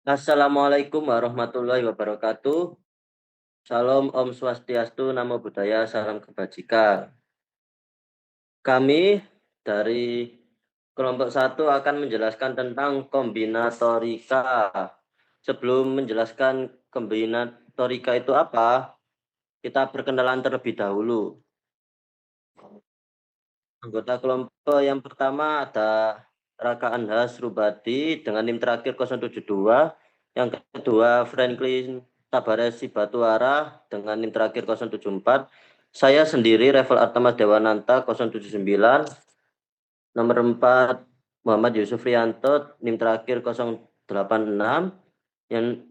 Assalamualaikum warahmatullahi wabarakatuh. Salam Om Swastiastu, Namo Buddhaya, salam kebajikan. Kami dari kelompok 1 akan menjelaskan tentang kombinatorika. Sebelum menjelaskan kombinatorika itu apa, kita berkenalan terlebih dahulu. Anggota kelompok yang pertama ada Raka Anhas Rubadi dengan NIM terakhir 072. Yang kedua Franklin Tabares Sibatuara dengan NIM terakhir 074. Saya sendiri Revel Artemas Dewananta 079. Nomor 4 Muhammad Yusuf Rianto NIM terakhir 086. Yang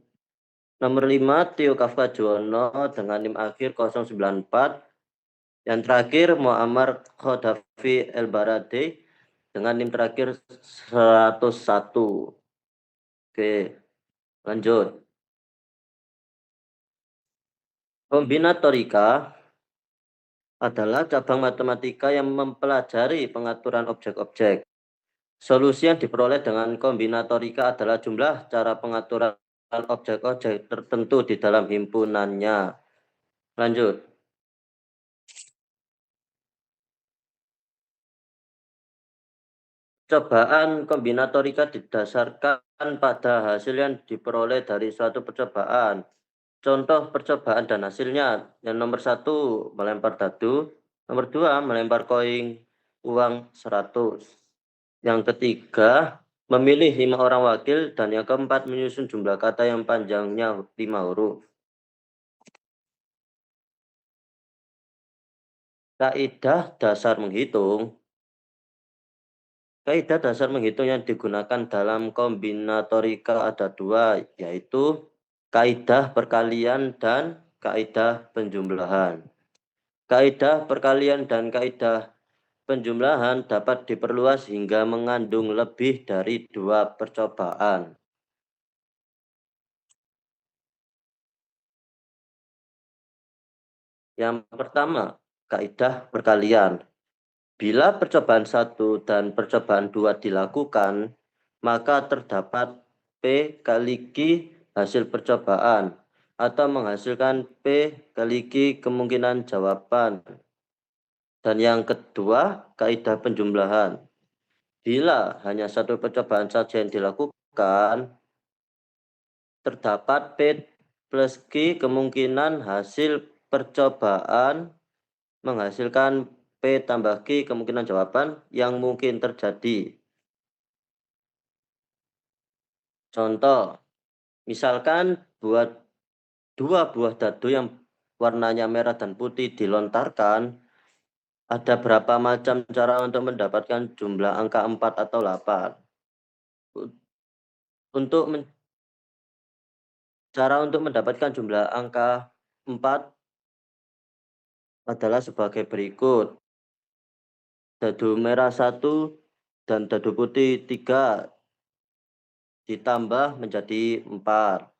nomor 5 Tio Kafka Juwono dengan NIM akhir 094. Yang terakhir Muammar Khodafi El Barade dengan NIM terakhir 101. Oke, lanjut. Kombinatorika adalah cabang matematika yang mempelajari pengaturan objek-objek. Solusi yang diperoleh dengan kombinatorika adalah jumlah cara pengaturan objek-objek tertentu di dalam himpunannya. Lanjut. Percobaan kombinatorika didasarkan pada hasil yang diperoleh dari suatu percobaan. Contoh percobaan dan hasilnya. Yang nomor 1, melempar dadu. Nomor 2, melempar koin uang 100. Yang ketiga, memilih 5 orang wakil. Dan yang keempat, menyusun jumlah kata yang panjangnya 5 huruf. Kaidah dasar menghitung. Kaidah dasar menghitung yang digunakan dalam kombinatorika ada 2, yaitu kaidah perkalian dan kaidah penjumlahan. Kaidah perkalian dan kaidah penjumlahan dapat diperluas hingga mengandung lebih dari 2 percobaan. Yang pertama, kaidah perkalian. Bila percobaan 1 dan percobaan 2 dilakukan, maka terdapat P kali Q hasil percobaan atau menghasilkan P kali Q kemungkinan jawaban. Dan yang kedua, kaidah penjumlahan. Bila hanya satu percobaan saja yang dilakukan, terdapat P plus Q kemungkinan hasil percobaan menghasilkan P tambah Q kemungkinan jawaban yang mungkin terjadi. Contoh, misalkan buat 2 buah dadu yang warnanya merah dan putih dilontarkan, ada berapa macam cara untuk mendapatkan jumlah angka 4 atau 8. Cara untuk mendapatkan jumlah angka 4 adalah sebagai berikut. Dadu merah 1 dan dadu putih 3 ditambah menjadi 4.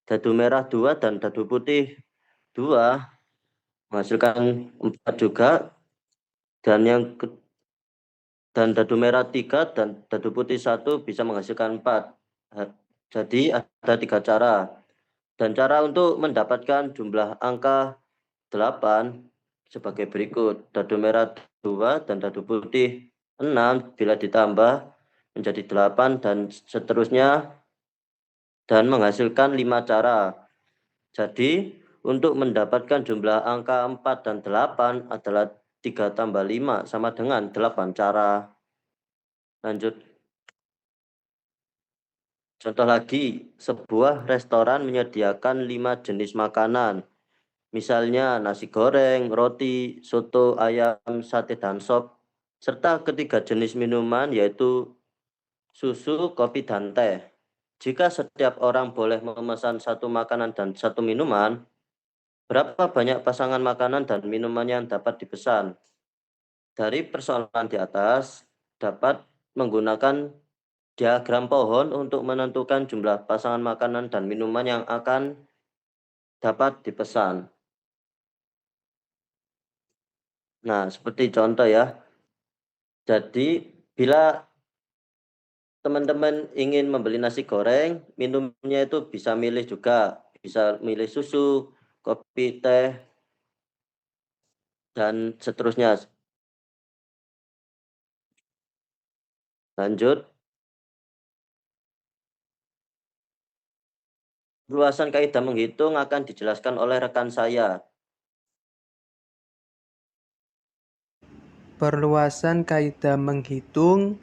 Dadu merah 2 dan dadu putih 2 menghasilkan 4 juga. Dan dadu merah 3 dan dadu putih 1 bisa menghasilkan 4. Jadi ada 3 cara. Dan cara untuk mendapatkan jumlah angka 8 sebagai berikut. Dadu merah 2 dan dadu putih 6 bila ditambah menjadi 8 dan seterusnya dan menghasilkan 5 cara. Jadi untuk mendapatkan jumlah angka 4 dan 8 adalah 3 tambah 5 sama dengan 8 cara. Lanjut. Contoh lagi, sebuah restoran menyediakan 5 jenis makanan. Misalnya nasi goreng, roti, soto, ayam, sate, dan sop. Serta ketiga jenis minuman yaitu susu, kopi, dan teh. Jika setiap orang boleh memesan satu makanan dan satu minuman, berapa banyak pasangan makanan dan minuman yang dapat dipesan? Dari persoalan di atas, dapat menggunakan diagram pohon untuk menentukan jumlah pasangan makanan dan minuman yang akan dapat dipesan. Nah, seperti contoh ya. Jadi, bila teman-teman ingin membeli nasi goreng, minumnya itu bisa milih juga, bisa milih susu, kopi, teh, dan seterusnya. Lanjut, luasan kaidah menghitung akan dijelaskan oleh rekan saya. Perluasan kaidah menghitung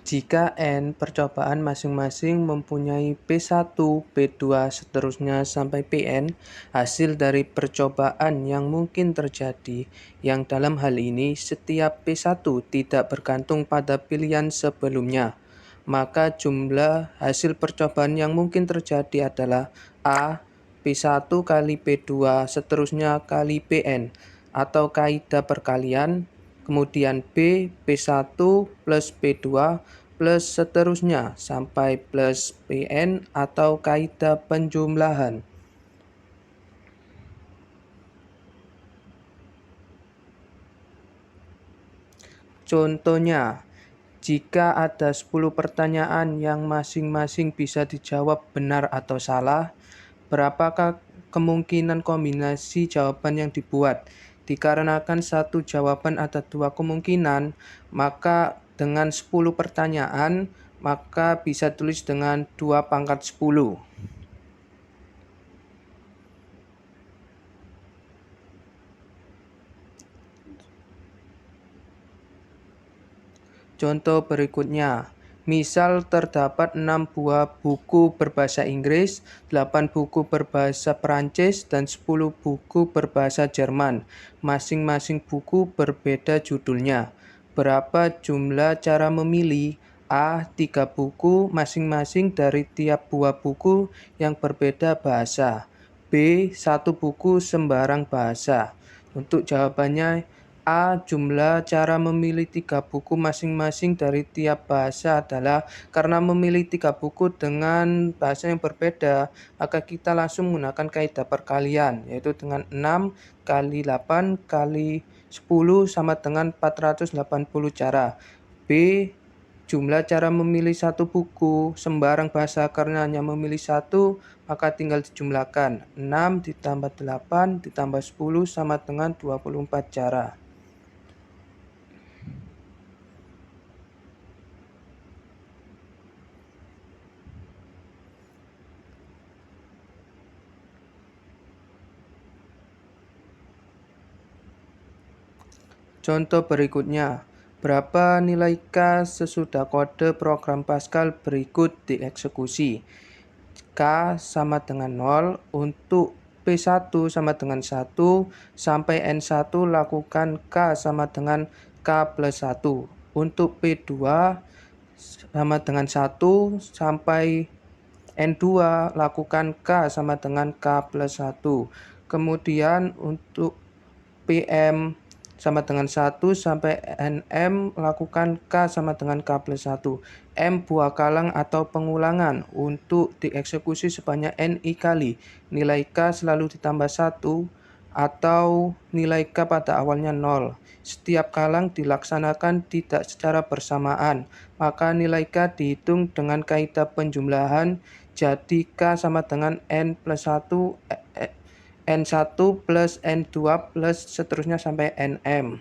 jika N percobaan masing-masing mempunyai P1, P2, seterusnya sampai Pn, hasil dari percobaan yang mungkin terjadi, yang dalam hal ini setiap P1 tidak bergantung pada pilihan sebelumnya, maka jumlah hasil percobaan yang mungkin terjadi adalah A, P1 kali P2, seterusnya kali Pn, atau kaidah perkalian, kemudian B, P1 plus P2 plus seterusnya sampai plus Pn atau kaidah penjumlahan. Contohnya, jika ada 10 pertanyaan yang masing-masing bisa dijawab benar atau salah, berapakah kemungkinan kombinasi jawaban yang dibuat? Dikarenakan satu jawaban ada dua kemungkinan, maka dengan 10 pertanyaan, maka bisa tulis dengan 2 pangkat 10. Contoh berikutnya, misal terdapat 6 buah buku berbahasa Inggris, 8 buku berbahasa Perancis, dan 10 buku berbahasa Jerman. Masing-masing buku berbeda judulnya. Berapa jumlah cara memilih? A. 3 buku masing-masing dari tiap buah buku yang berbeda bahasa. B. 1 buku sembarang bahasa. Untuk jawabannya, A. Jumlah cara memilih 3 buku masing-masing dari tiap bahasa adalah karena memilih 3 buku dengan bahasa yang berbeda, maka kita langsung menggunakan kaidah perkalian, yaitu dengan 6 kali 8 kali 10 sama dengan 480 cara. B. Jumlah cara memilih 1 buku sembarang bahasa karena hanya memilih 1, maka tinggal dijumlahkan. 6 ditambah 8 ditambah 10 sama dengan 24 cara. Contoh berikutnya, berapa nilai K sesudah kode program Pascal berikut dieksekusi? K sama dengan 0, untuk P1 sama dengan 1, sampai N1 lakukan K sama dengan K plus 1. Untuk P2 sama dengan 1, sampai N2 lakukan K sama dengan K plus 1. Kemudian untuk PM sama dengan 1 sampai NM lakukan K sama dengan K plus 1. M buah kalang atau pengulangan untuk dieksekusi sebanyak NI kali. Nilai K selalu ditambah 1 atau nilai K pada awalnya 0. Setiap kalang dilaksanakan tidak secara bersamaan, maka nilai K dihitung dengan kaidah penjumlahan, jadi K sama dengan N plus 1 N1 plus N2 plus seterusnya sampai NM.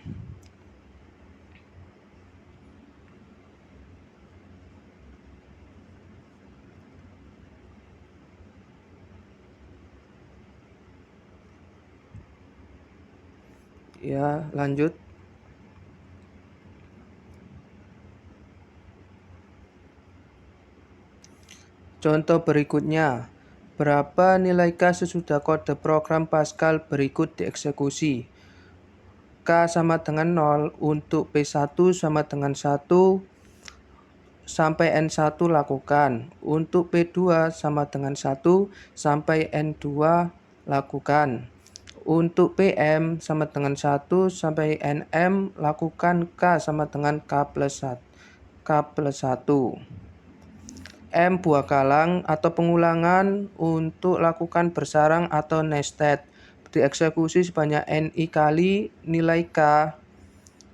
Ya, lanjut. Contoh berikutnya, berapa nilai K sesudah kode program Pascal berikut dieksekusi? K sama dengan 0, untuk P1 sama dengan 1, sampai N1 lakukan. Untuk P2 sama dengan 1, sampai N2 lakukan. Untuk PM sama dengan 1, sampai NM lakukan K sama dengan K plus 1. M buah kalang atau pengulangan untuk lakukan bersarang atau nested. Dieksekusi sebanyak NI kali, nilai K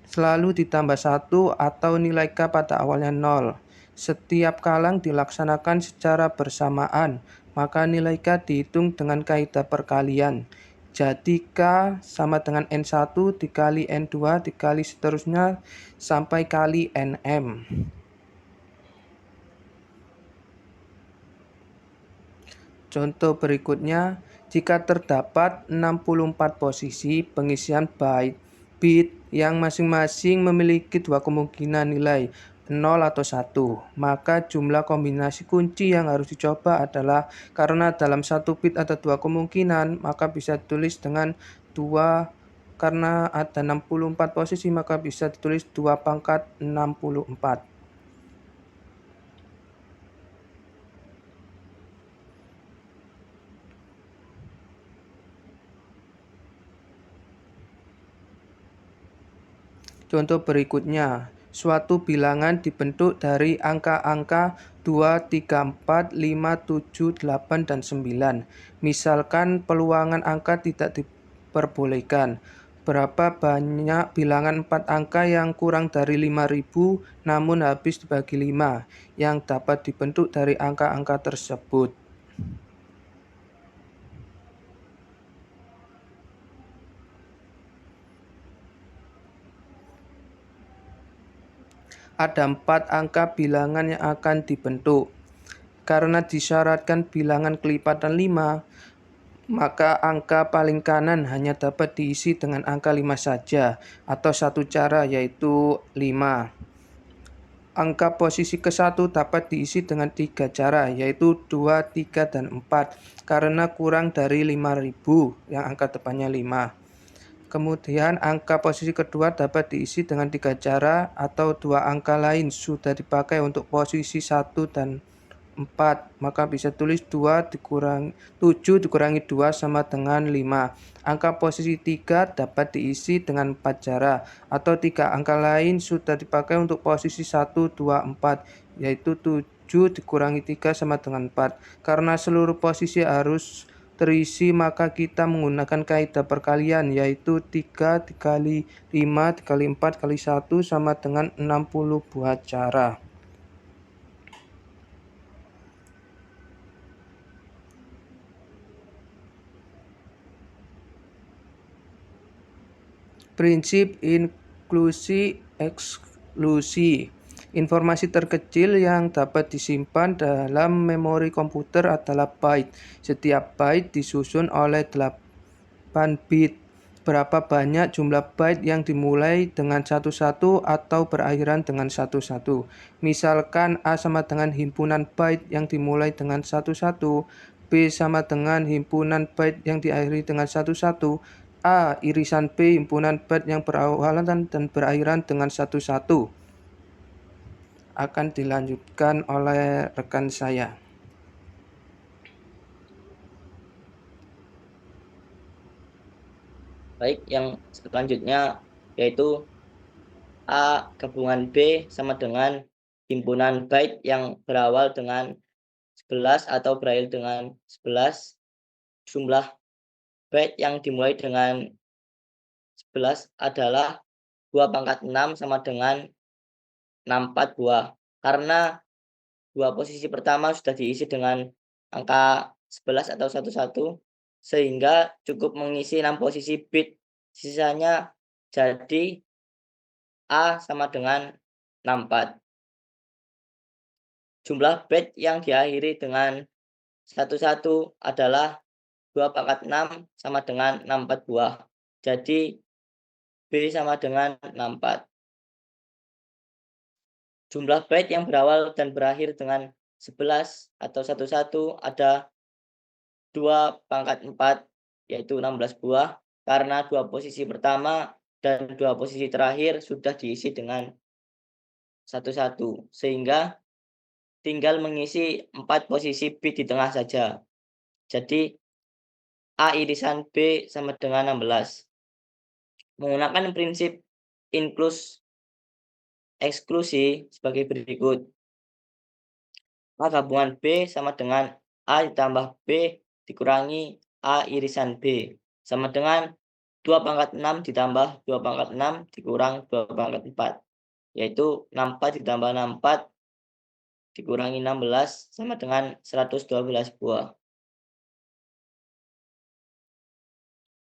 selalu ditambah 1 atau nilai K pada awalnya 0. Setiap kalang dilaksanakan secara bersamaan, maka nilai K dihitung dengan kaidah perkalian. Jadi K sama dengan N1 dikali N2 dikali seterusnya sampai kali Nm. Contoh berikutnya, jika terdapat 64 posisi pengisian bit yang masing-masing memiliki dua kemungkinan nilai 0 atau 1, maka jumlah kombinasi kunci yang harus dicoba adalah, karena dalam satu bit ada dua kemungkinan, maka bisa ditulis dengan 2, karena ada 64 posisi maka bisa ditulis 2 pangkat 64. Contoh berikutnya, suatu bilangan dibentuk dari angka-angka 2, 3, 4, 5, 7, 8, dan 9. Misalkan peluangan angka tidak diperbolehkan. Berapa banyak bilangan 4 angka yang kurang dari 5.000 namun habis dibagi 5 yang dapat dibentuk dari angka-angka tersebut? Ada 4 angka bilangan yang akan dibentuk. Karena disyaratkan bilangan kelipatan 5, maka angka paling kanan hanya dapat diisi dengan angka 5 saja, atau satu cara yaitu 5. Angka posisi ke-1 dapat diisi dengan 3 cara, yaitu 2, 3, dan 4, karena kurang dari 5.000 yang angka depannya 5. Kemudian angka posisi kedua dapat diisi dengan 3 cara atau 2 angka lain sudah dipakai untuk posisi 1 dan 4, maka bisa tulis 7 dikurangi 2 sama dengan 5. Angka posisi 3 dapat diisi dengan 4 cara atau 3 angka lain sudah dipakai untuk posisi 1, 2, 4, yaitu 7 dikurangi 3 sama dengan 4. Karena seluruh posisi harus terisi, maka kita menggunakan kaidah perkalian, yaitu 3 dikali 5 dikali 4 kali 1 sama dengan 60 buah cara. Prinsip inklusi eksklusi. Informasi terkecil yang dapat disimpan dalam memori komputer adalah byte. Setiap byte disusun oleh 8 bit. Berapa banyak jumlah byte yang dimulai dengan 11 atau berakhiran dengan 11? Misalkan A sama dengan himpunan byte yang dimulai dengan 11, B sama dengan himpunan byte yang diakhiri dengan 11, A irisan B himpunan byte yang berawalan dan berakhiran dengan 11. Akan dilanjutkan oleh rekan saya. Baik, yang selanjutnya yaitu A gabungan B sama dengan himpunan byte yang berawal dengan 11 atau berakhir dengan 11. Jumlah byte yang dimulai dengan 11 adalah 2 pangkat 6 sama dengan 64 buah. Karena dua posisi pertama sudah diisi dengan angka 11 atau 11, sehingga cukup mengisi 6 posisi bit. Sisanya jadi A sama dengan 64. Jumlah byte yang diakhiri dengan 11 adalah 2 pangkat 6 sama dengan 64 buah. Jadi B sama dengan 64. Jumlah byte yang berawal dan berakhir dengan 11 atau 11 ada 2 pangkat 4, yaitu 16 buah, karena dua posisi pertama dan dua posisi terakhir sudah diisi dengan 11, sehingga tinggal mengisi 4 posisi bit di tengah saja. Jadi A irisan B sama dengan 16. Menggunakan prinsip inklus eksklusi sebagai berikut. A gabungan B sama dengan A ditambah B dikurangi A irisan B sama dengan 2 pangkat 6 ditambah 2 pangkat 6 dikurang 2 pangkat 4, yaitu 64 ditambah 64 dikurangi 16 sama dengan 112 buah.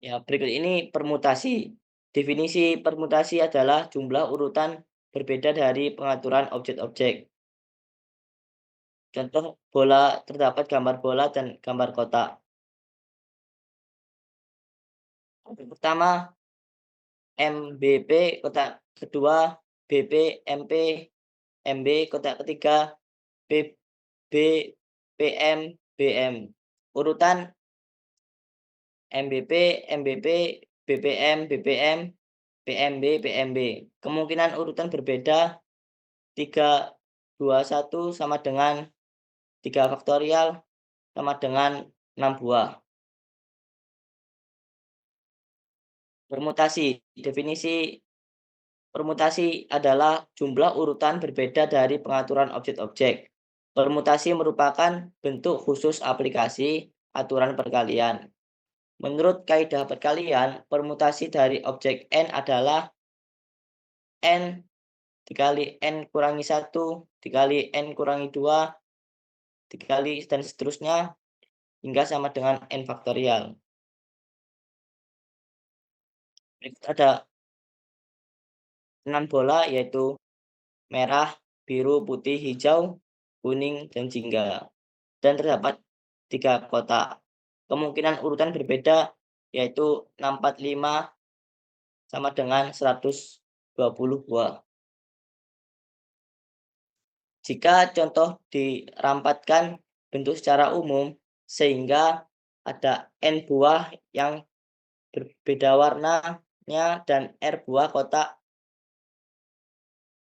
Ya, berikut ini permutasi. Definisi permutasi adalah jumlah urutan berbeda dari pengaturan objek-objek. Contoh bola, terdapat gambar bola dan gambar kotak. Objek pertama MBP, kotak kedua BP, MP, MB, kotak ketiga PB, PM, BM. Urutan MBP, MBP, BPM, BPM, PMB, PMB. Kemungkinan urutan berbeda 3, 2, 1 sama dengan 3 faktorial sama dengan 6 buah. Permutasi. Definisi permutasi adalah jumlah urutan berbeda dari pengaturan objek-objek. Permutasi merupakan bentuk khusus aplikasi aturan perkalian. Menurut kaidah perkalian, permutasi dari objek N adalah N dikali N kurangi 1, dikali N kurangi 2, dikali dan seterusnya, hingga sama dengan N faktorial. Berikut ada 6 bola, yaitu merah, biru, putih, hijau, kuning, dan jingga. Dan terdapat 3 kotak. Kemungkinan urutan berbeda, yaitu 645 sama dengan 120 buah. Jika contoh dirampatkan bentuk secara umum, sehingga ada N buah yang berbeda warnanya dan R buah kotak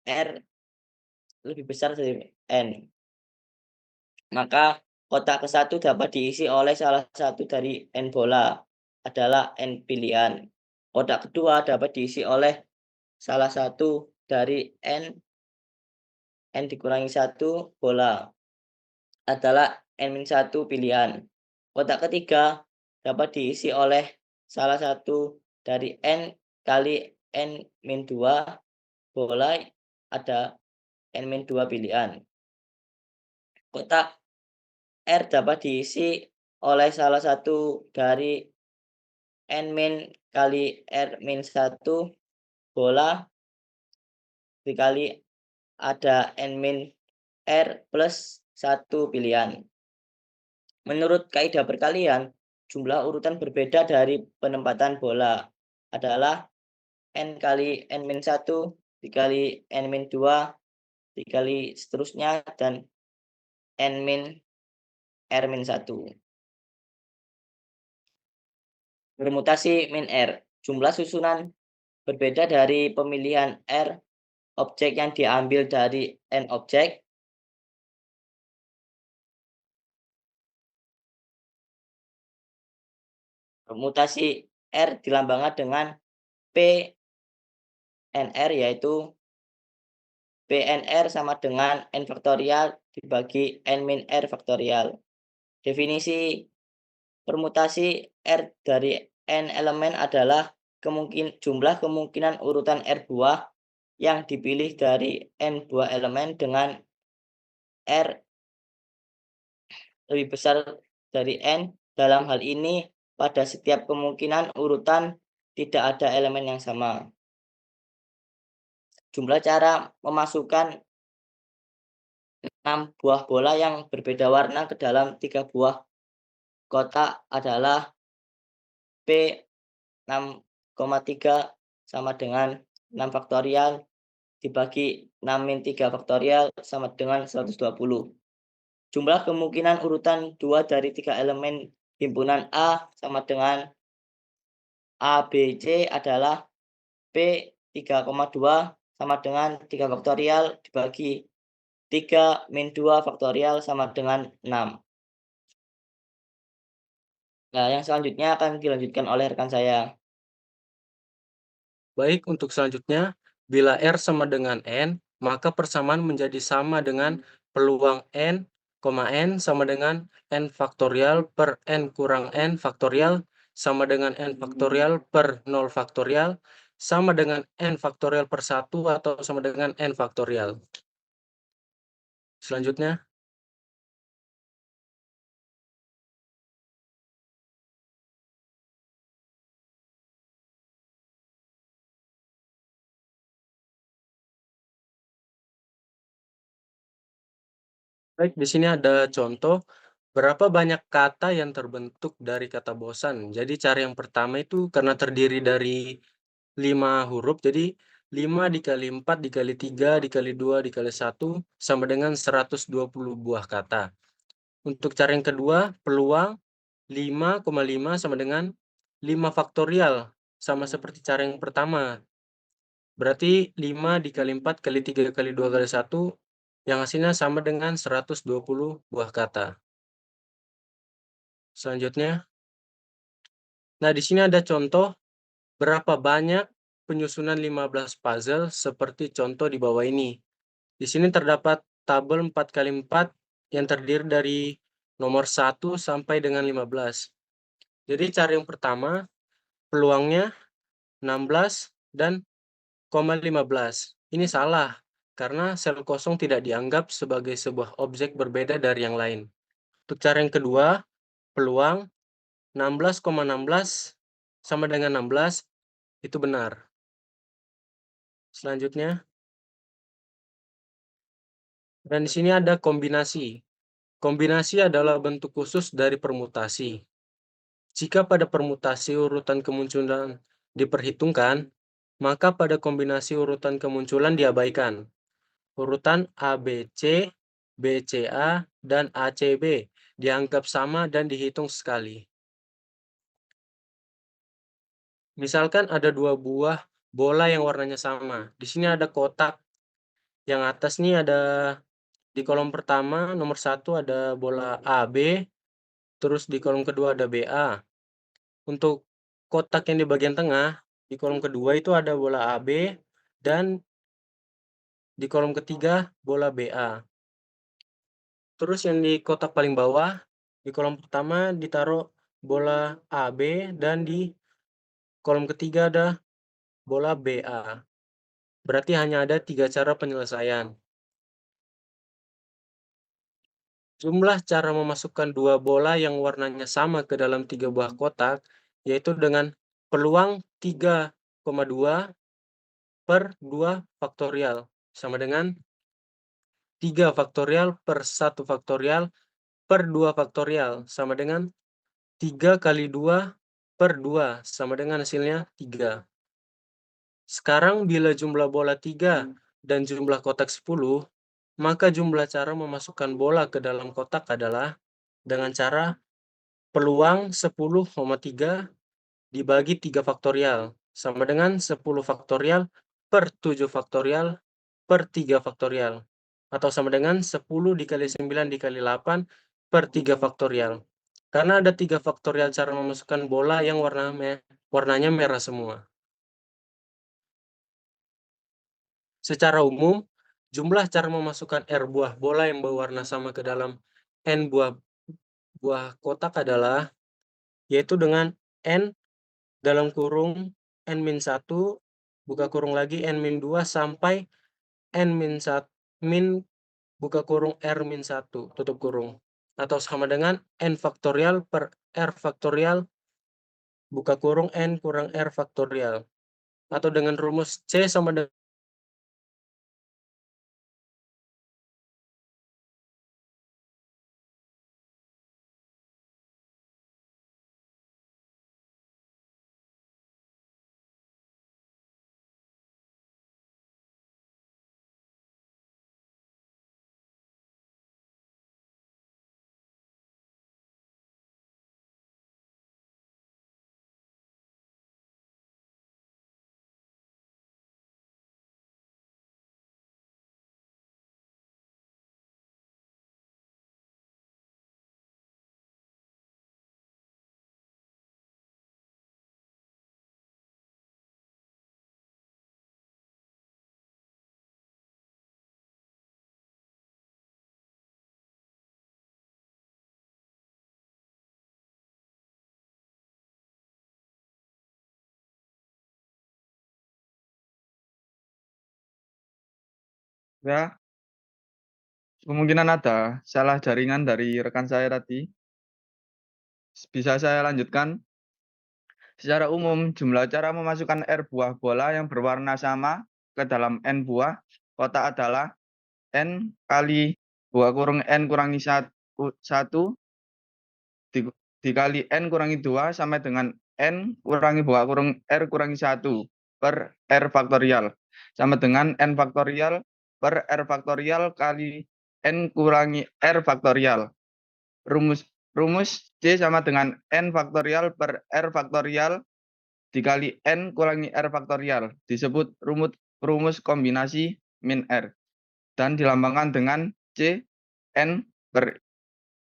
R lebih besar dari N. Maka kotak ke-1 dapat diisi oleh salah satu dari N bola, adalah N pilihan. Kotak kedua dapat diisi oleh salah satu dari N dikurangi 1 bola, adalah N-1 pilihan. Kotak ketiga dapat diisi oleh salah satu dari N kali N-2 bola, ada N-2 pilihan. Kotak R dapat diisi oleh salah satu dari N- kali R-1 bola dikali ada N-R plus 1 pilihan. Menurut kaidah perkalian, jumlah urutan berbeda dari penempatan bola adalah N kali N-1 dikali N-2 dikali seterusnya dan N-R-1. Permutasi min R. Jumlah susunan berbeda dari pemilihan R objek yang diambil dari N objek. Permutasi R dilambangkan dengan PNR, yaitu PNR sama dengan N faktorial dibagi N-R faktorial. Definisi permutasi R dari N elemen adalah jumlah kemungkinan urutan R buah yang dipilih dari N buah elemen dengan R lebih besar dari N. Dalam hal ini, pada setiap kemungkinan urutan tidak ada elemen yang sama. Jumlah cara memasukkan 6 buah bola yang berbeda warna ke dalam 3 buah kotak adalah P 6,3 sama dengan 6 faktorial dibagi 6-3 faktorial sama dengan 120. Jumlah kemungkinan urutan 2 dari 3 elemen himpunan A sama dengan A, B, C adalah P 3,2 sama dengan 3 faktorial dibagi 3-2 faktorial sama dengan 6. Nah, yang selanjutnya akan dilanjutkan oleh rekan saya. Baik, untuk selanjutnya, bila R sama dengan N, maka persamaan menjadi sama dengan peluang N, N sama dengan N faktorial per N kurang N faktorial sama dengan N faktorial per 0 faktorial sama dengan N faktorial per 1 atau sama dengan N faktorial. Selanjutnya, baik, di sini ada contoh berapa banyak kata yang terbentuk dari kata bosan. Jadi cara yang pertama itu karena terdiri dari 5 huruf, jadi 5 dikali 4 dikali 3 dikali 2 dikali 1 sama dengan 120 buah kata. Untuk cara yang kedua, peluang 5,5 sama dengan 5 faktorial, sama seperti cara yang pertama. Berarti 5 dikali 4 kali 3 kali 2 kali 1, yang hasilnya sama dengan 120 buah kata. Selanjutnya, nah di sini ada contoh berapa banyak penyusunan 15 puzzle seperti contoh di bawah ini. Di sini terdapat tabel 4 kali 4 yang terdiri dari nomor 1 sampai dengan 15. Jadi cara yang pertama, peluangnya 16 dan koma 15. Ini salah, karena sel kosong tidak dianggap sebagai sebuah objek berbeda dari yang lain. Untuk cara yang kedua, peluang 16,16 sama dengan 16 itu benar. Selanjutnya, dan di sini ada kombinasi. Kombinasi adalah bentuk khusus dari permutasi. Jika pada permutasi urutan kemunculan diperhitungkan, maka pada kombinasi urutan kemunculan diabaikan. Urutan ABC, BCA, dan ACB dianggap sama dan dihitung sekali. Misalkan ada 2 buah bola yang warnanya sama. Di sini ada kotak. Yang atas nih ada di kolom pertama nomor 1 ada bola AB, terus di kolom kedua ada BA. Untuk kotak yang di bagian tengah, di kolom kedua itu ada bola AB dan di kolom ketiga bola BA. Terus yang di kotak paling bawah, di kolom pertama ditaruh bola AB dan di kolom ketiga ada bola BA. Berarti hanya ada 3 cara penyelesaian. Jumlah cara memasukkan 2 bola yang warnanya sama ke dalam 3 buah kotak, yaitu dengan peluang 3,2 per 2 faktorial, sama dengan 3 faktorial per 1 faktorial per 2 faktorial, sama dengan 3 kali 2 per 2, sama dengan hasilnya 3. Sekarang bila jumlah bola 3 dan jumlah kotak 10, maka jumlah cara memasukkan bola ke dalam kotak adalah dengan cara peluang 10,3 dibagi 3 faktorial, sama dengan 10 faktorial per 7 faktorial per 3 faktorial. Atau sama dengan 10 dikali 9 dikali 8 per 3 faktorial. Karena ada 3 faktorial cara memasukkan bola yang warnanya merah semua. Secara umum, jumlah cara memasukkan R buah bola yang berwarna sama ke dalam N buah kotak adalah, yaitu dengan N dalam kurung N-1, buka kurung lagi N-2 sampai N-1 buka kurung R-1, tutup kurung. Atau sama dengan N faktorial per R faktorial, buka kurung N kurang R faktorial. Atau dengan rumus C sama dengan Ya, kemungkinan ada salah jaringan dari rekan saya tadi. Bisa saya lanjutkan? Secara umum, jumlah cara memasukkan R buah bola yang berwarna sama ke dalam N buah kotak adalah N kali buah kurung N kurangi 1 dikali N kurangi 2 sama dengan N kurangi buah kurung R kurangi 1 per R faktorial. Sama dengan N faktorial per R faktorial kali N kurangi R faktorial. Rumus C sama dengan N faktorial per R faktorial dikali N kurangi R faktorial. Disebut rumus kombinasi min R. Dan dilambangkan dengan C N per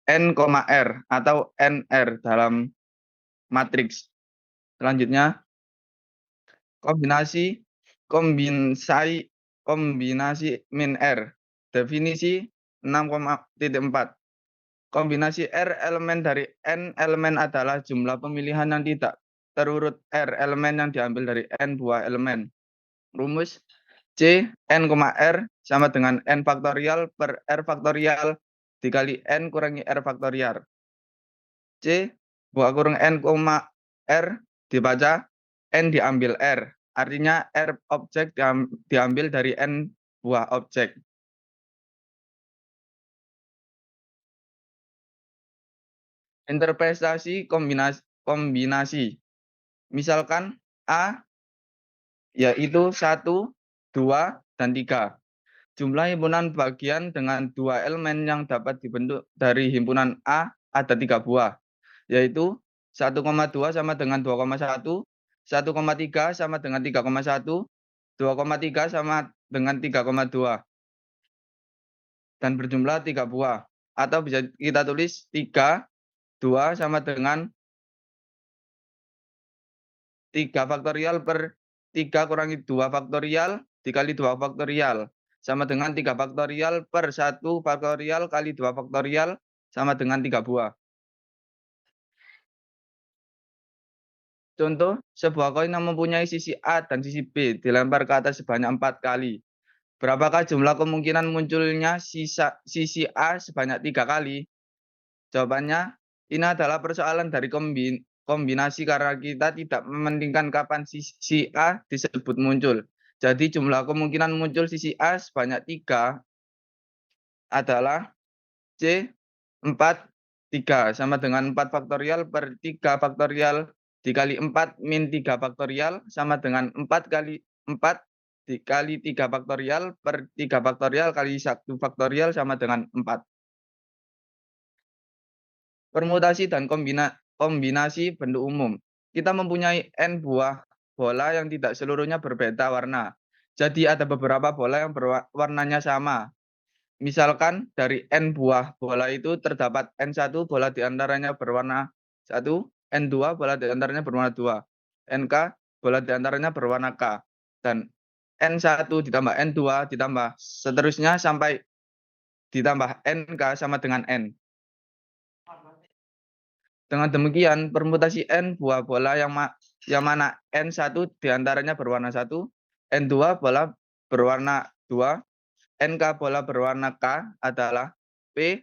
N, R atau NR dalam matriks. Selanjutnya, kombinasi min R. Definisi 6,4. Kombinasi R elemen dari N elemen adalah jumlah pemilihan yang tidak terurut R elemen yang diambil dari N buah elemen. Rumus C N, R sama dengan N faktorial per R faktorial dikali N kurangi R faktorial. C buah kurung N, R dibaca N diambil R. Artinya R objek diambil dari N buah objek. Interpretasi kombinasi. Misalkan A yaitu 1, 2, dan 3. Jumlah himpunan bagian dengan 2 elemen yang dapat dibentuk dari himpunan A ada 3 buah, yaitu 1,2 sama dengan 2,1, 1,3 sama dengan 3,1, 2,3 sama dengan 3,2, dan berjumlah 3 buah. Atau bisa kita tulis 3, 2 sama dengan 3 faktorial per 3 kurangi 2 faktorial dikali 2 faktorial. Sama dengan 3 faktorial per 1 faktorial kali 2 faktorial sama dengan 3 buah. Contoh, sebuah koin yang mempunyai sisi A dan sisi B dilempar ke atas sebanyak 4 kali. Berapakah jumlah kemungkinan munculnya sisi A sebanyak 3 kali? Jawabannya, ini adalah persoalan dari kombinasi karena kita tidak mementingkan kapan sisi A disebut muncul. Jadi jumlah kemungkinan muncul sisi A sebanyak 3 adalah C 4, 3 sama dengan 4 faktorial per 3 faktorial dikali 4 min 3 faktorial sama dengan 4 kali 4 dikali 3 faktorial per 3 faktorial kali 1 faktorial sama dengan 4. Permutasi dan kombinasi bentuk umum. Kita mempunyai N buah bola yang tidak seluruhnya berbeda warna. Jadi ada beberapa bola yang warnanya sama. Misalkan dari N buah bola itu terdapat N1 bola diantaranya berwarna 1, N2 bola diantaranya berwarna 2, NK bola diantaranya berwarna K. Dan N1 ditambah N2 ditambah seterusnya sampai ditambah NK sama dengan N. Dengan demikian, permutasi N buah bola yang mana N1 diantaranya berwarna 1, N2 bola berwarna 2, NK bola berwarna K adalah P,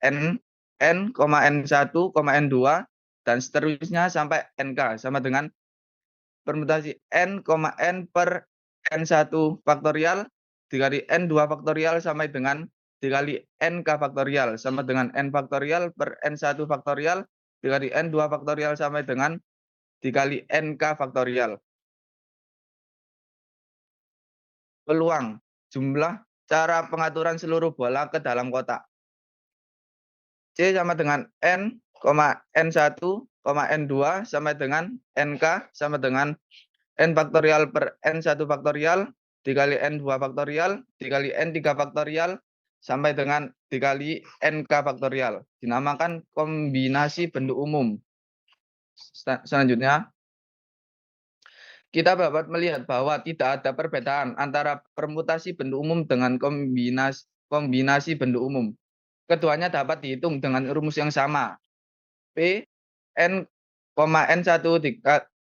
N, N,N1, N2, dan seterusnya sampai NK sama dengan permutasi N, N per N1 faktorial dikali N2 faktorial sampai dengan dikali NK faktorial sama dengan N faktorial per N1 faktorial dikali N2 faktorial sampai dengan dikali NK faktorial. Peluang jumlah cara pengaturan seluruh bola ke dalam kotak. C sama dengan N, N1, N2 sama dengan NK sama dengan N faktorial per N1 faktorial dikali N2 faktorial dikali N3 faktorial sampai dengan dikali NK faktorial. Dinamakan kombinasi bentuk umum. Selanjutnya, kita dapat melihat bahwa tidak ada perbedaan antara permutasi bentuk umum dengan kombinasi bentuk umum. Keduanya dapat dihitung dengan rumus yang sama. P, N, N1,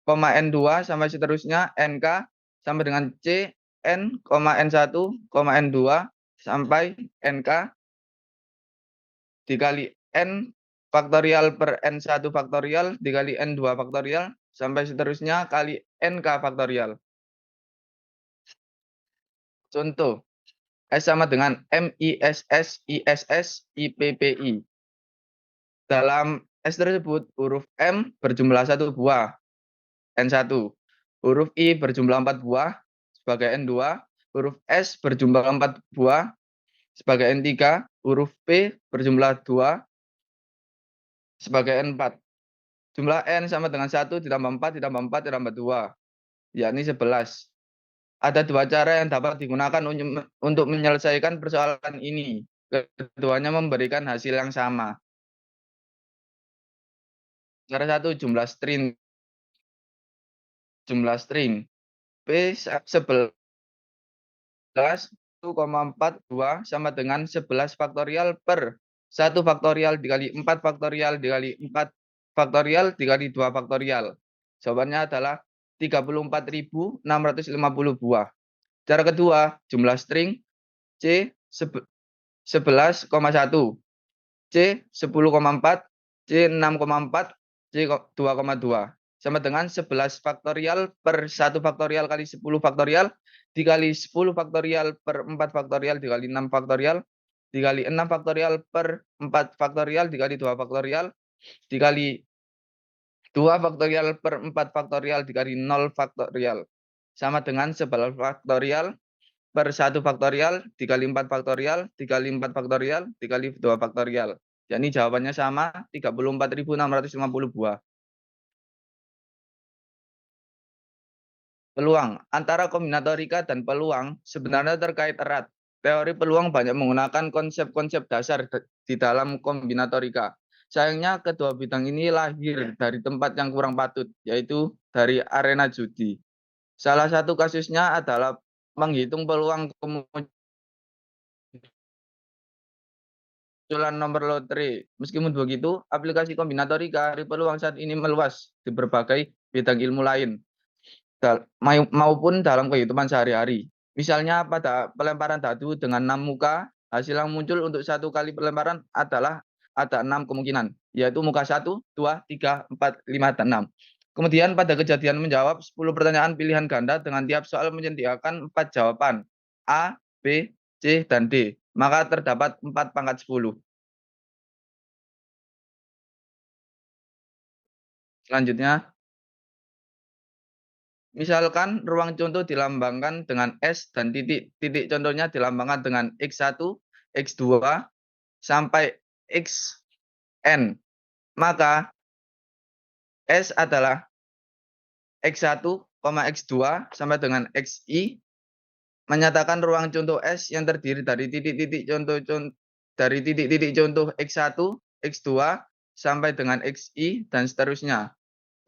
N2 sampai seterusnya NK sama dengan C, N, N1, N2 sampai NK dikali N faktorial per N1 faktorial dikali N2 faktorial sampai seterusnya kali NK faktorial. Contoh, S sama dengan MISS, ISS, IPPI. Dalam S tersebut, huruf M berjumlah 1 buah, N1. Huruf I berjumlah 4 buah, sebagai N2. Huruf S berjumlah 4 buah, sebagai N3. Huruf P berjumlah 2, sebagai N4. Jumlah N sama dengan 1 ditambah 4 ditambah 4 ditambah 2, yakni 11. Ada dua cara yang dapat digunakan untuk menyelesaikan persoalan ini. Keduanya memberikan hasil yang sama. Cara satu, jumlah string P 11 1,42 sama dengan 11 faktorial per 1 faktorial dikali 4 faktorial dikali 4 faktorial dikali 2 faktorial. Jawabannya adalah 34.650 buah. Cara kedua, jumlah string C 11,1, C 10,4, C 6,4, C 2,2 sama dengan 11 faktorial per 1 faktorial kali 10 faktorial dikali 10 faktorial per 4 faktorial dikali 6 faktorial dikali 6 faktorial per 4 faktorial dikali 2 faktorial dikali 2 faktorial per 4 faktorial dikali 0 faktorial sama dengan 11 faktorial per 1 faktorial dikali 4 faktorial dikali 4 faktorial dikali 2 faktorial. Jadi jawabannya sama, 34.650 buah. Peluang antara kombinatorika dan peluang sebenarnya terkait erat. Teori peluang banyak menggunakan konsep-konsep dasar di dalam kombinatorika. Sayangnya kedua bidang ini lahir dari tempat yang kurang patut, yaitu dari arena judi. Salah satu kasusnya adalah menghitung peluang kemunculan nomor lotre. Meskipun begitu, aplikasi kombinatorika dari peluang saat ini meluas di berbagai bidang ilmu lain, maupun dalam kehidupan sehari-hari. Misalnya pada pelemparan dadu dengan 6 muka, hasil yang muncul untuk satu kali pelemparan adalah ada 6 kemungkinan, yaitu muka 1, 2, 3, 4, 5, dan 6. Kemudian pada kejadian menjawab 10 pertanyaan pilihan ganda dengan tiap soal menyediakan 4 jawaban, A, B, C, dan D. Maka terdapat 4 pangkat 10. Selanjutnya, misalkan ruang contoh dilambangkan dengan S dan titik. Titik contohnya dilambangkan dengan X1, X2, sampai Xn. Maka S adalah X1, X2 sampai dengan Xi. Menyatakan ruang contoh S yang terdiri dari titik-titik contoh X1, X2 sampai dengan Xi dan seterusnya.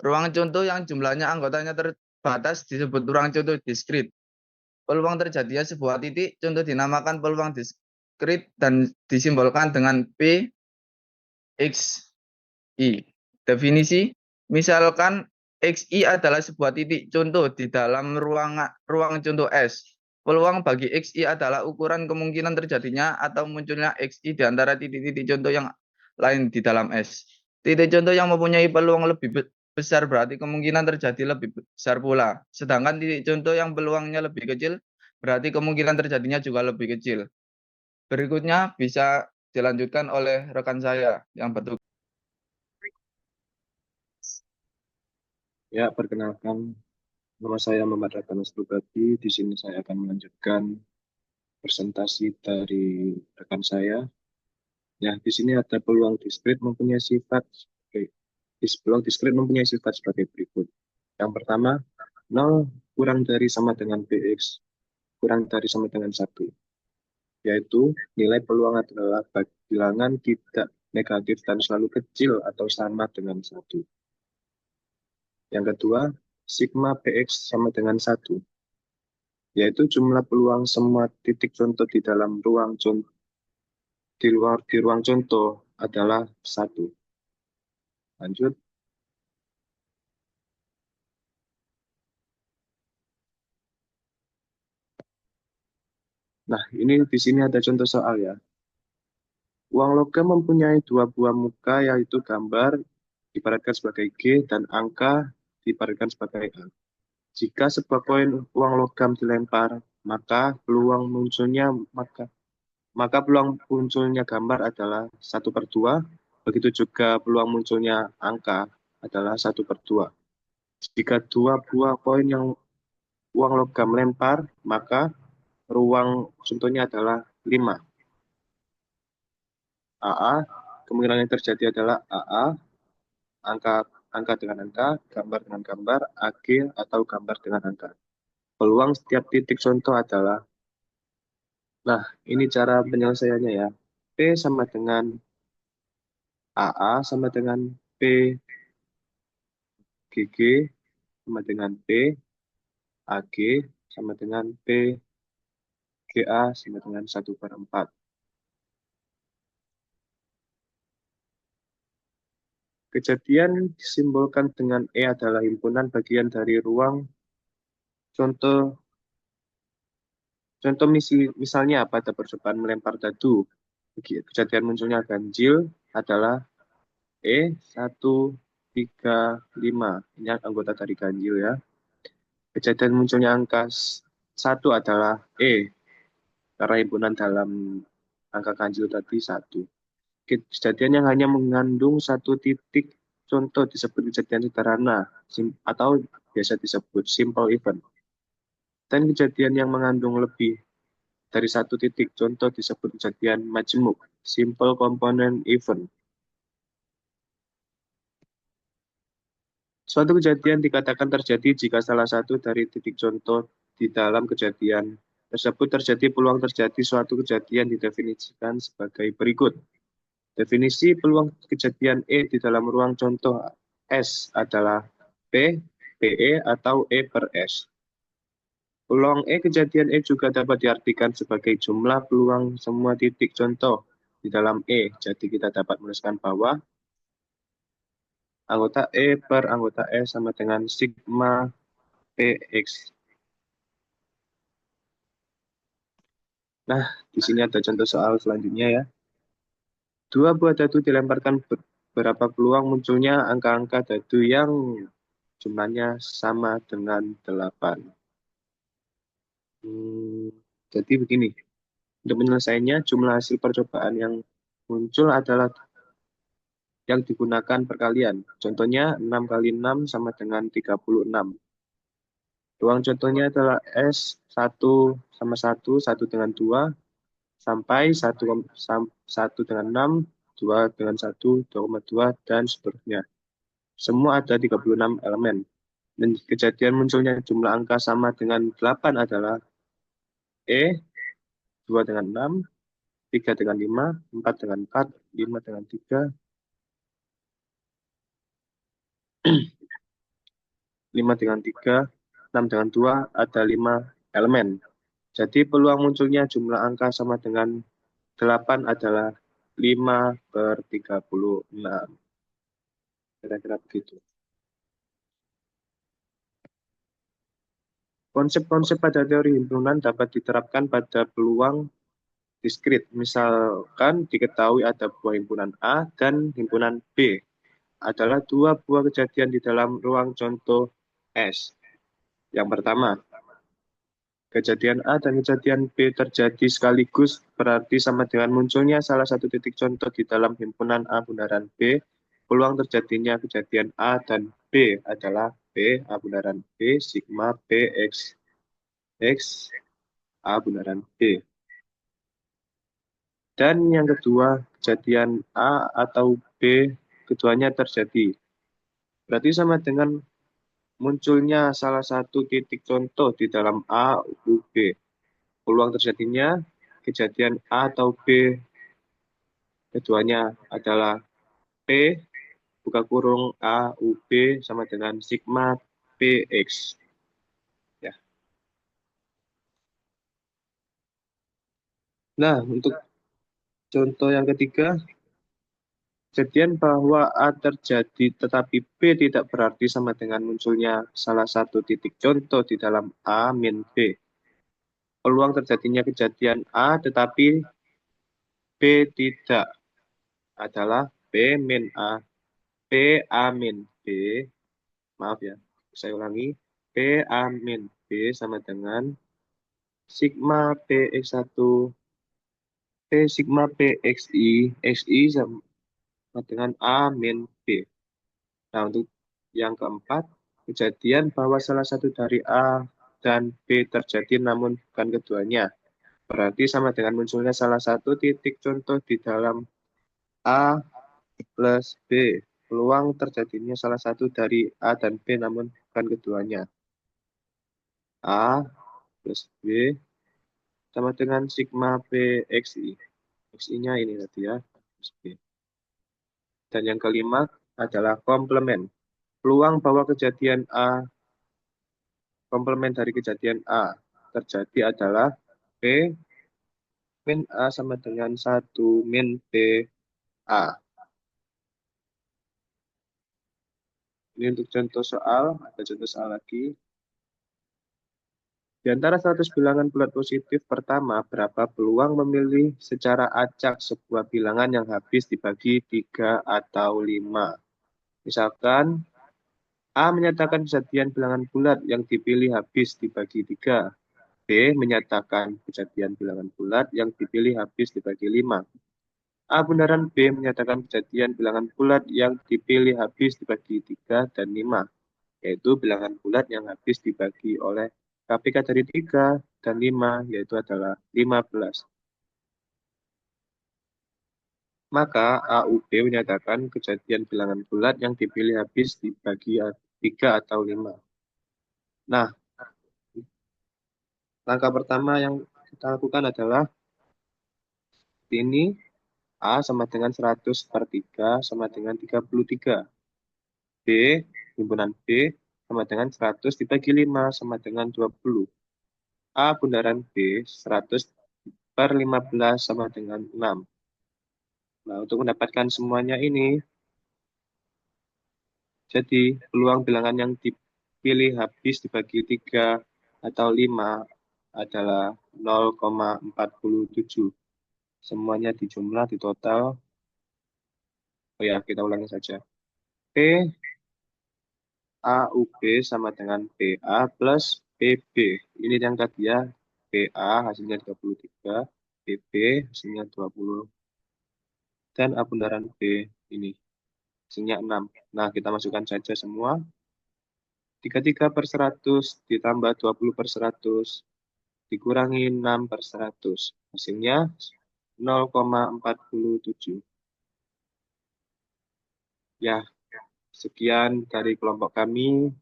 Ruang contoh yang jumlahnya anggotanya terbatas disebut ruang contoh diskrit. Peluang terjadinya sebuah titik contoh dinamakan peluang diskrit dan disimbolkan dengan P XI. Definisi, misalkan XI adalah sebuah titik contoh di dalam ruang contoh S. Peluang bagi XI adalah ukuran kemungkinan terjadinya atau munculnya XI di antara titik-titik contoh yang lain di dalam S. Titik contoh yang mempunyai peluang lebih besar berarti kemungkinan terjadi lebih besar pula. Sedangkan titik contoh yang peluangnya lebih kecil berarti kemungkinan terjadinya juga lebih kecil. Berikutnya bisa dilanjutkan oleh rekan saya yang bertugas. Ya, perkenalkan, nama saya Muhammad Radhanus Rubadi. Di sini saya akan melanjutkan presentasi dari rekan saya. Ya, di sini ada peluang diskrit mempunyai sifat sebagai berikut. Yang pertama, 0 kurang dari sama dengan Bx kurang dari sama dengan 1. Yaitu nilai peluang adalah bilangan tidak negatif dan selalu kecil atau sama dengan 1. Yang kedua, sigma Px sama dengan 1, yaitu jumlah peluang semua titik contoh di dalam ruang contoh di ruang contoh adalah 1. Lanjut. Nah, ini di sini ada contoh soal ya. Uang logam mempunyai dua buah muka, yaitu gambar diibaratkan sebagai G dan angka diibaratkan sebagai A. Jika sebuah koin uang logam dilempar, maka peluang munculnya gambar adalah 1/2. Begitu juga peluang munculnya angka adalah 1/2. Jika dua buah koin yang uang logam melempar, maka ruang contohnya adalah 5. AA, kemungkinan yang terjadi adalah AA, angka dengan angka, gambar dengan gambar, AG atau gambar dengan angka. Peluang setiap titik contoh adalah, nah ini cara penyelesaiannya ya. P sama dengan AA sama dengan P GG sama dengan P AG sama dengan P GA sama dengan 1/4. Kejadian disimbolkan dengan E adalah himpunan bagian dari ruang. Contoh misalnya pada percobaan melempar dadu, kejadian munculnya ganjil adalah E135. Ini anggota dari ganjil ya. Kejadian munculnya angka 1 adalah E, karena himpunan dalam angka ganjil tadi 1. Kejadian yang hanya mengandung satu titik contoh disebut kejadian sederhana atau biasa disebut simple event. Dan kejadian yang mengandung lebih dari satu titik contoh disebut kejadian majemuk, simple component event. Suatu kejadian dikatakan terjadi jika salah satu dari titik contoh di dalam kejadian tersebut terjadi. Peluang terjadi suatu kejadian didefinisikan sebagai berikut. Definisi peluang kejadian E di dalam ruang contoh S adalah P, PE atau E per S. Peluang kejadian E juga dapat diartikan sebagai jumlah peluang semua titik contoh di dalam E. Jadi kita dapat menuliskan bahwa anggota E per anggota S sama dengan sigma PX. Nah, di sini ada contoh soal selanjutnya ya. Dua buah dadu dilemparkan, berapa peluang munculnya angka-angka dadu yang jumlahnya sama dengan 8. Jadi begini, untuk menyelesaikannya jumlah hasil percobaan yang muncul adalah yang digunakan perkalian. Contohnya 6 kali 6 sama dengan 36. Ruang contohnya adalah S1 sama 1, 1 dengan 2, sampai 1 dengan 6, 2 dengan 1, 2,2, dan seterusnya. Semua ada 36 elemen. Dan kejadian munculnya jumlah angka sama dengan 8 adalah E, 2 dengan 6, 3 dengan 5, 4 dengan 4, 5 dengan 3, 5 dengan 3, 6 dengan 2, ada 5 elemen. Jadi peluang munculnya jumlah angka sama dengan 8 adalah 5/36. Kira-kira begitu. Konsep-konsep pada teori himpunan dapat diterapkan pada peluang diskrit. Misalkan diketahui ada buah himpunan A dan himpunan B adalah dua buah kejadian di dalam ruang contoh S. Yang pertama, kejadian A dan kejadian B terjadi sekaligus berarti sama dengan munculnya salah satu titik contoh di dalam himpunan A bundaran B. Peluang terjadinya kejadian A dan B adalah B A bundaran B sigma B X A bundaran B. Dan yang kedua, kejadian A atau B keduanya terjadi. Berarti sama dengan munculnya salah satu titik contoh di dalam A, U, B. Peluang terjadinya kejadian A atau B keduanya adalah P, buka kurung A, U, B sama dengan sigma PX. Ya. Nah, untuk contoh yang ketiga, kejadian bahwa A terjadi tetapi B tidak berarti sama dengan munculnya salah satu titik contoh di dalam A min B. Peluang terjadinya kejadian A tetapi B tidak adalah P min A. P A min B, maaf ya, saya ulangi. P A min B sama dengan sigma PX1 P sigma PXI, XI sama dengan A min B. Nah, untuk yang keempat, kejadian bahwa salah satu dari A dan B terjadi namun bukan keduanya. Berarti sama dengan munculnya salah satu titik contoh di dalam A plus B. Peluang terjadinya salah satu dari A dan B namun bukan keduanya. A plus B sama dengan sigma PXI. XI-nya ini tadi ya. Plus B. Dan yang kelima adalah komplement. Peluang bahwa kejadian A, komplement dari kejadian A terjadi adalah P min A sama dengan 1 min P A. Ini untuk contoh soal, ada contoh soal lagi. Di antara 100 bilangan bulat positif pertama, berapa peluang memilih secara acak sebuah bilangan yang habis dibagi 3 atau 5? Misalkan, A menyatakan kejadian bilangan bulat yang dipilih habis dibagi 3. B menyatakan kejadian bilangan bulat yang dipilih habis dibagi 5. A bundaran B menyatakan kejadian bilangan bulat yang dipilih habis dibagi 3 dan 5, yaitu bilangan bulat yang habis dibagi oleh KPK dari 3 dan 5, yaitu adalah 15. Maka AUB menyatakan kejadian bilangan bulat yang dipilih habis dibagi 3 atau 5. Nah, langkah pertama yang kita lakukan adalah ini A sama dengan 100 per 3 sama dengan 33. B, himpunan B sama dengan 100 dibagi 5 sama dengan 20. A bundaran B 100 per 15 sama dengan 6. Nah, untuk mendapatkan semuanya ini, jadi peluang bilangan yang dipilih habis dibagi 3 atau 5 adalah 0,47. Semuanya dijumlah, di total. Oh ya, kita ulangi saja. P AUB sama dengan PA plus PB. Ini yang tadi ya, PA hasilnya 33, PB hasilnya 20, dan A bundaran B ini hasilnya 6. Nah, kita masukkan saja semua. 33 per 100 ditambah 20 per 100 dikurangi 6 per 100. Hasilnya 0,47. Ya, sekian dari kelompok kami.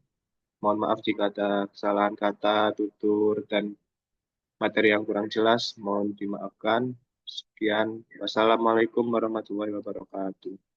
Mohon maaf jika ada kesalahan kata, tutur, dan materi yang kurang jelas. Mohon dimaafkan. Sekian. Wassalamualaikum warahmatullahi wabarakatuh.